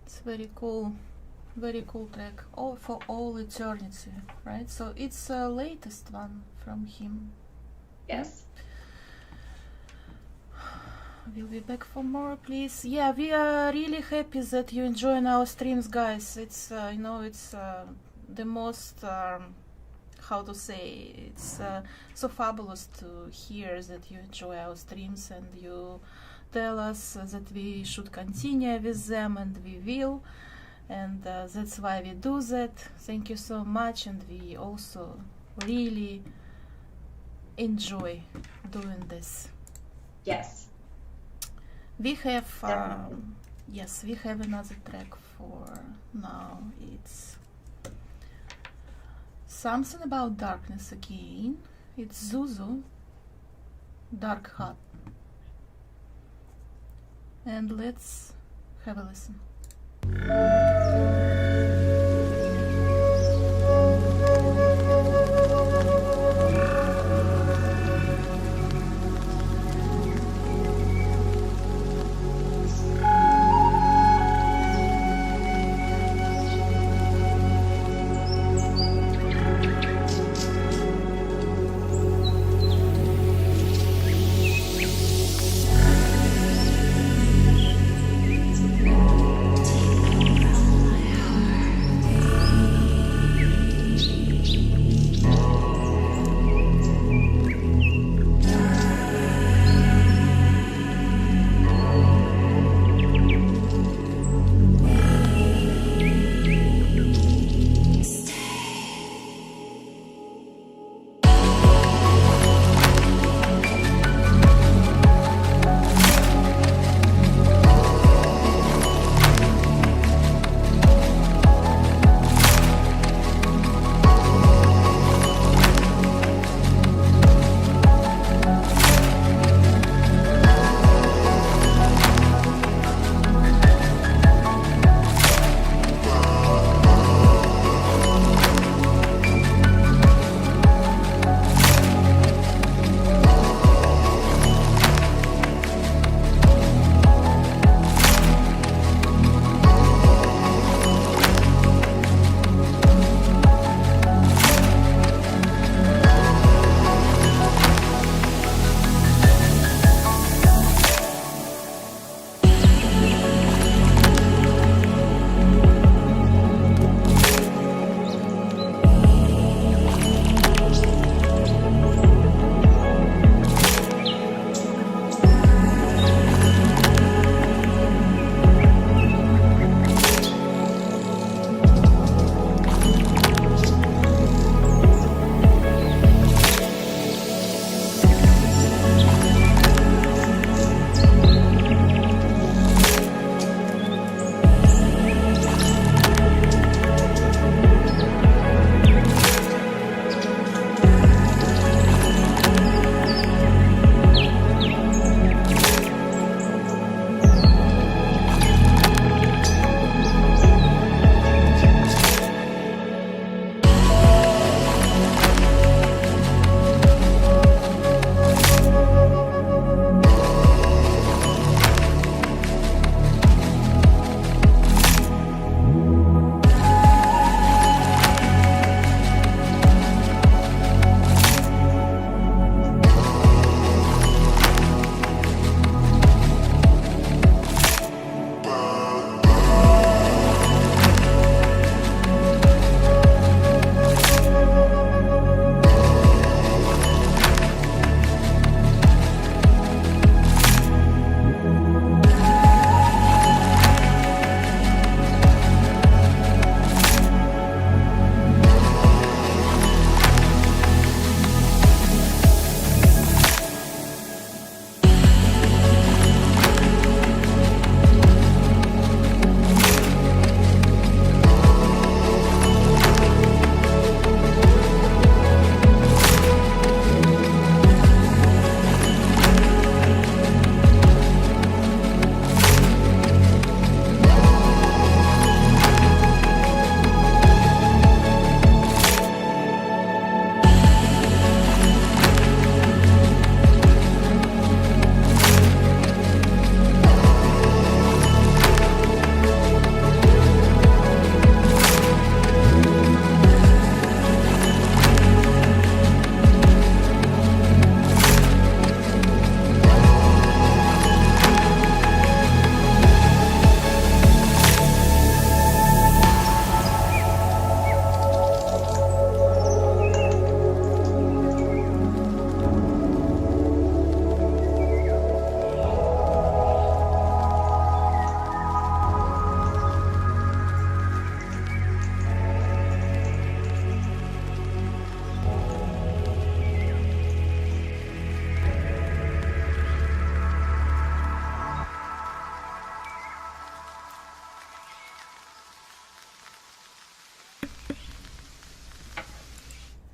It's very cool track. All for all eternity, right? So it's the latest one from him. Yes. We'll be back for more, please. Yeah, we are really happy that you enjoying our streams, guys. It's you know, it's the most how to say, it's so fabulous to hear that you enjoy our streams and you tell us that we should continue with them, and we will, and that's why we do that. Thank you so much, and we also really enjoy doing this. Yes. We have yes, we have another track for now. It's something about darkness again. It's ZOOZU, Dark Hut. And let's have a listen.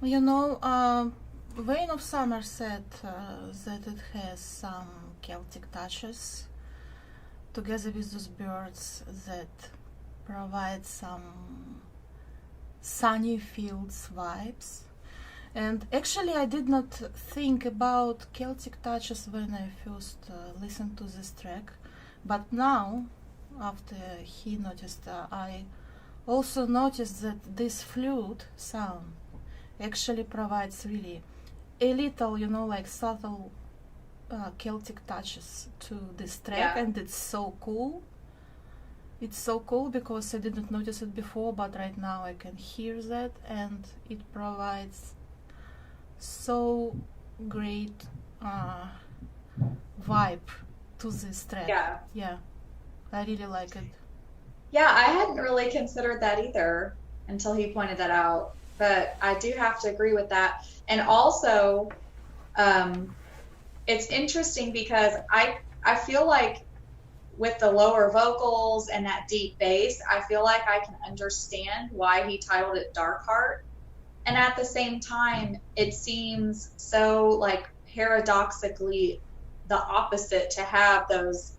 You know, Vein of Summer said that it has some Celtic touches together with those birds that provide some sunny fields vibes. And actually I did not think about Celtic touches when I first listened to this track, but now, after he noticed, I also noticed that this flute sound actually provides really a little, you know, like subtle Celtic touches to this track, Yeah. and it's so cool. It's so cool because I didn't notice it before, but right now I can hear that, and it provides so great vibe to this track. Yeah. Yeah, I really like it. Yeah, I hadn't really considered that either until he pointed that out. But I do have to agree with that. And also, it's interesting because I feel like with the lower vocals and that deep bass, I feel like I can understand why he titled it Dark Heart. And at the same time, it seems so like paradoxically the opposite to have those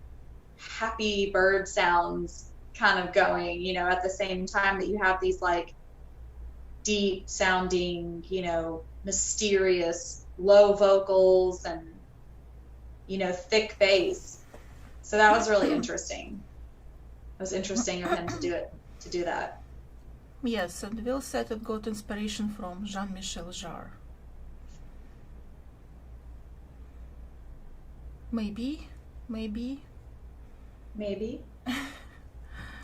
happy bird sounds kind of going, you know, at the same time that you have these like deep sounding, you know, mysterious low vocals and, you know, thick bass. So that was really interesting. It was interesting of him to do that. Yes, and Will said it got inspiration from Jean-Michel Jarre. Maybe.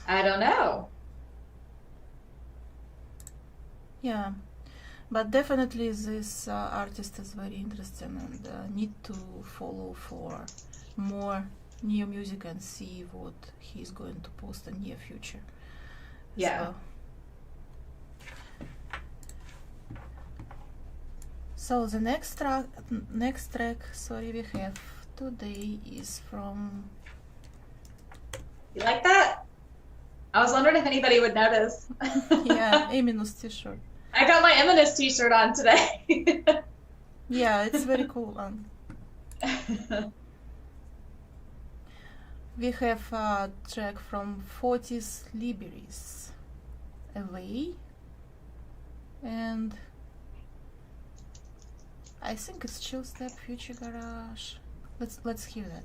I don't know. Yeah, but definitely this artist is very interesting, and need to follow for more new music and see what he's going to post in near future. Yeah. So the next track, sorry, we have today is from. You like that? I was wondering if anybody would notice. Yeah, Eminus t-shirt. I got my Eminus t-shirt on today. Yeah, it's very cool one. We have a track from Fotiz Liberis, Away, and I think it's chillstep, future garage. Let's hear that.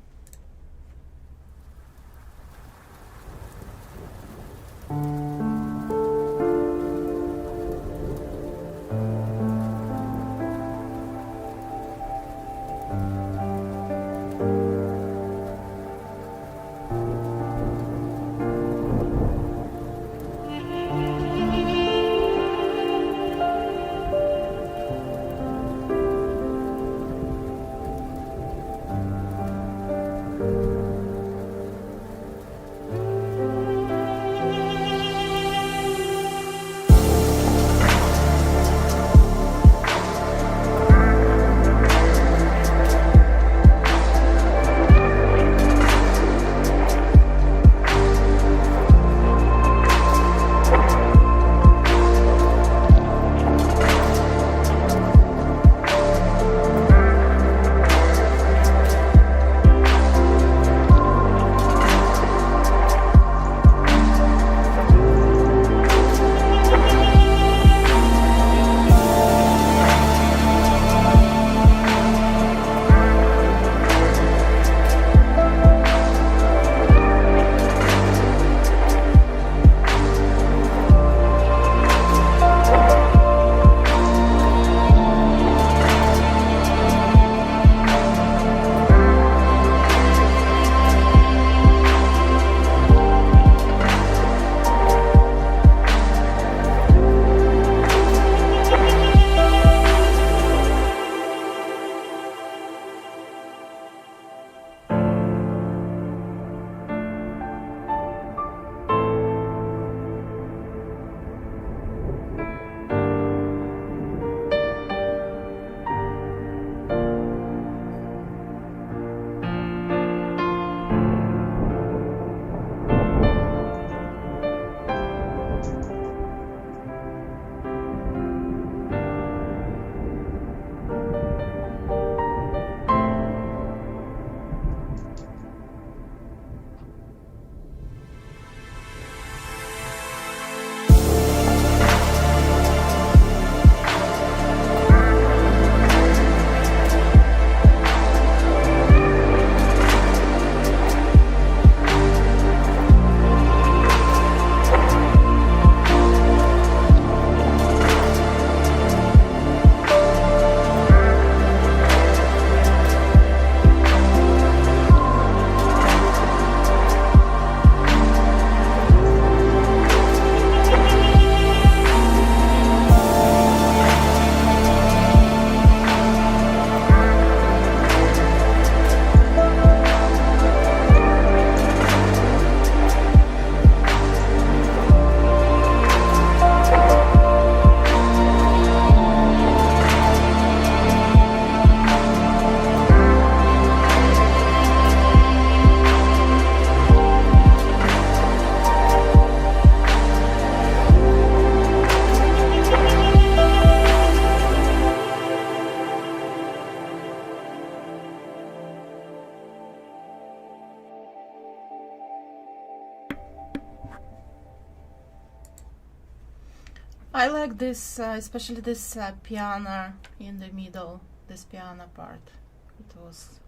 I like this, especially this piano in the middle, this piano part. It was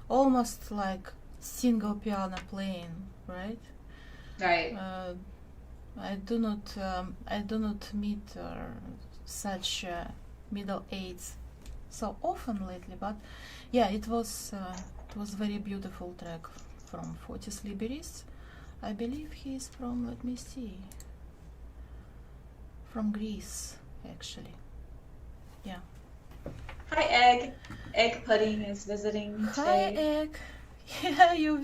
almost like single piano playing, right? Right. I do not meet such middle eights so often lately, but yeah, it was very beautiful track from Fotiz Liberis. I believe he is from, let me see, from Greece, actually. Yeah. Hi, Egg. Egg Pudding is visiting Hi, today. Egg. Yeah,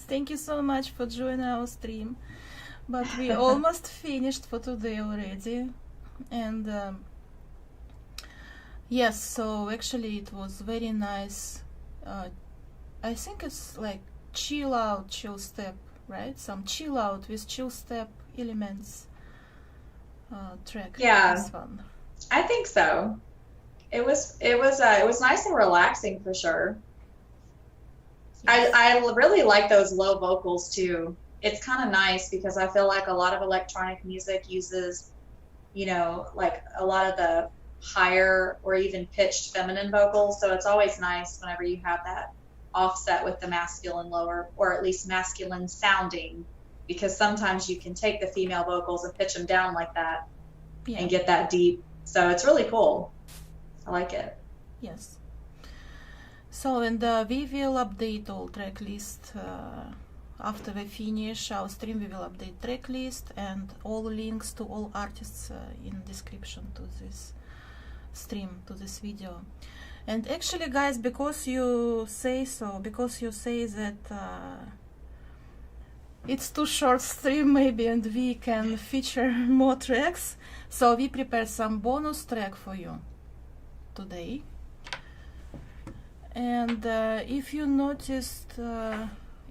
thank you so much for joining our stream. But we almost finished for today already. And yes, so actually it was very nice. I think it's like chill out, chill step, right? Some chill out with chill step elements track. Yeah. This one. I think so. It was nice and relaxing for sure. Yes. I really like those low vocals too. It's kind of nice because I feel like a lot of electronic music uses, you know, like a lot of the higher or even pitched feminine vocals. So it's always nice whenever you have that offset with the masculine lower, or at least masculine sounding, because sometimes you can take the female vocals and pitch them down like that and get that deep. So it's really cool. I like it. Yes. So, and we will update all track list after we finish our stream. We will update track list and all links to all artists in description to this stream, to this video. And actually, guys, because you say that it's too short stream maybe, and we can feature more tracks, so we prepared some bonus track for you today. And if you noticed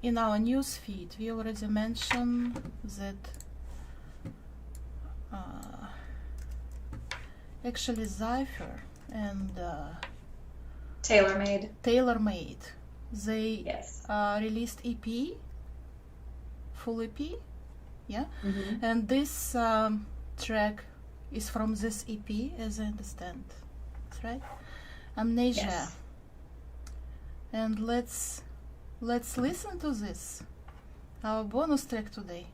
in our news feed, we already mentioned that actually Zyphyr and Taylormade, they released EP, full EP, yeah. Mm-hmm. And this track is from this EP, as I understand. That's right, Amnesia. Yes. And let's listen to this, our bonus track today.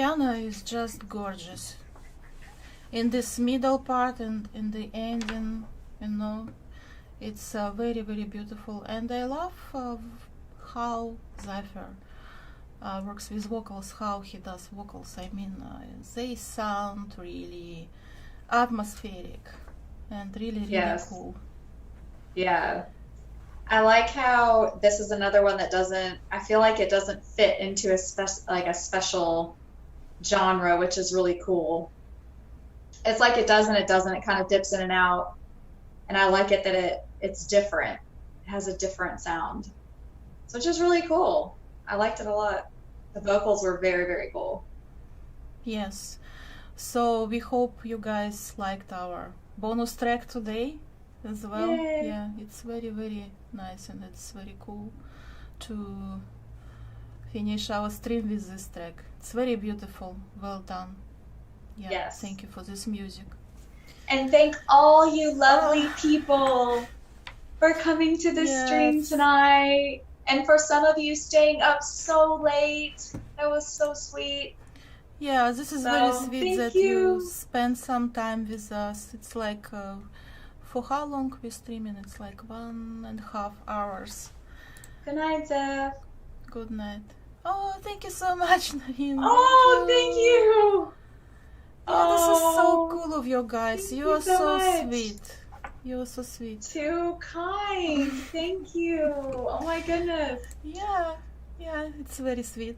piano is just gorgeous. In this middle part and in the ending, you know, it's very, very beautiful. And I love how Zyphyr works with vocals, how he does vocals. I mean, they sound really atmospheric and really, really Yes. cool. Yeah. I like how this is another one that doesn't, I feel like it doesn't fit into a special genre, which is really cool. It's like it does and it doesn't. It kind of dips in and out. And I like it that it's different. It has a different sound. So it's just really cool. I liked it a lot. The vocals were very, very cool. Yes. So we hope you guys liked our bonus track today as well. Yay. Yeah, it's very, very nice and it's very cool to finish our stream with this track. It's very beautiful. Well done. Yeah, Yes. thank you for this music. And thank all you lovely people for coming to the stream Yes. tonight. And for some of you staying up so late. That was so sweet. Yeah, this is So, very sweet thank that you spend some time with us. It's like, for how long we're streaming? It's like 1.5 hours. Good night, Zeph. Good night. Oh, thank you so much, Naveen. Oh, thank you. Yeah, this is so Oh, cool of you guys. thank You you are so so much. sweet. You are so sweet. Too kind. Thank you. Oh my goodness. Yeah, it's very sweet.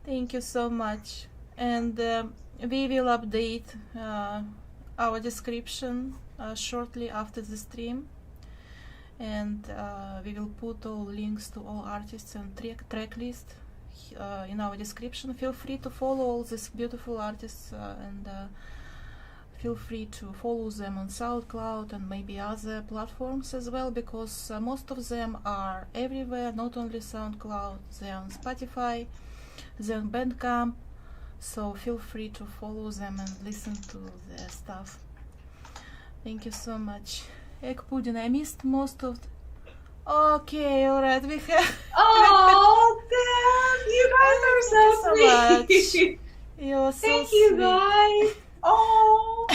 Thank you so much. And we will update our description shortly after the stream. And we will put all links to all artists and track list in our description. Feel free to follow all these beautiful artists and feel free to follow them on SoundCloud and maybe other platforms as well, because most of them are everywhere, not only SoundCloud. They're on Spotify, they're on Bandcamp, so feel free to follow them and listen to their stuff. Thank you so much. Egg pudding, I missed most of Okay, alright, we have... Oh, Zeph, you guys are so Thank you so sweet. You're so Thank you, sweet. guys. Oh,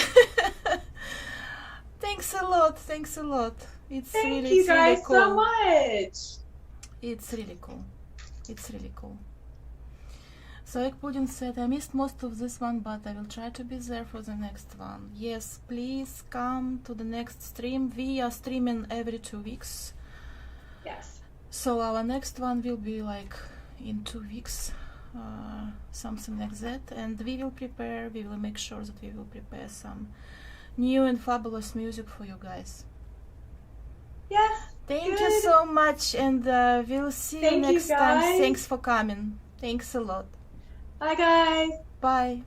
Thanks a lot, thanks a lot. It's thank really, you it's guys really cool. so much. It's really cool. It's really cool. So Egg Pudding said, I missed most of this one, but I will try to be there for the next one. Yes, please come to the next stream. We are streaming every 2 weeks. Yes. So our next one will be like in 2 weeks, something like that. And we will make sure that we will prepare some new and fabulous music for you guys. Yes. Thank Good. you so much, and we'll see you Thank you, next time. guys. Thanks for coming. Thanks a lot. Bye, guys. Bye.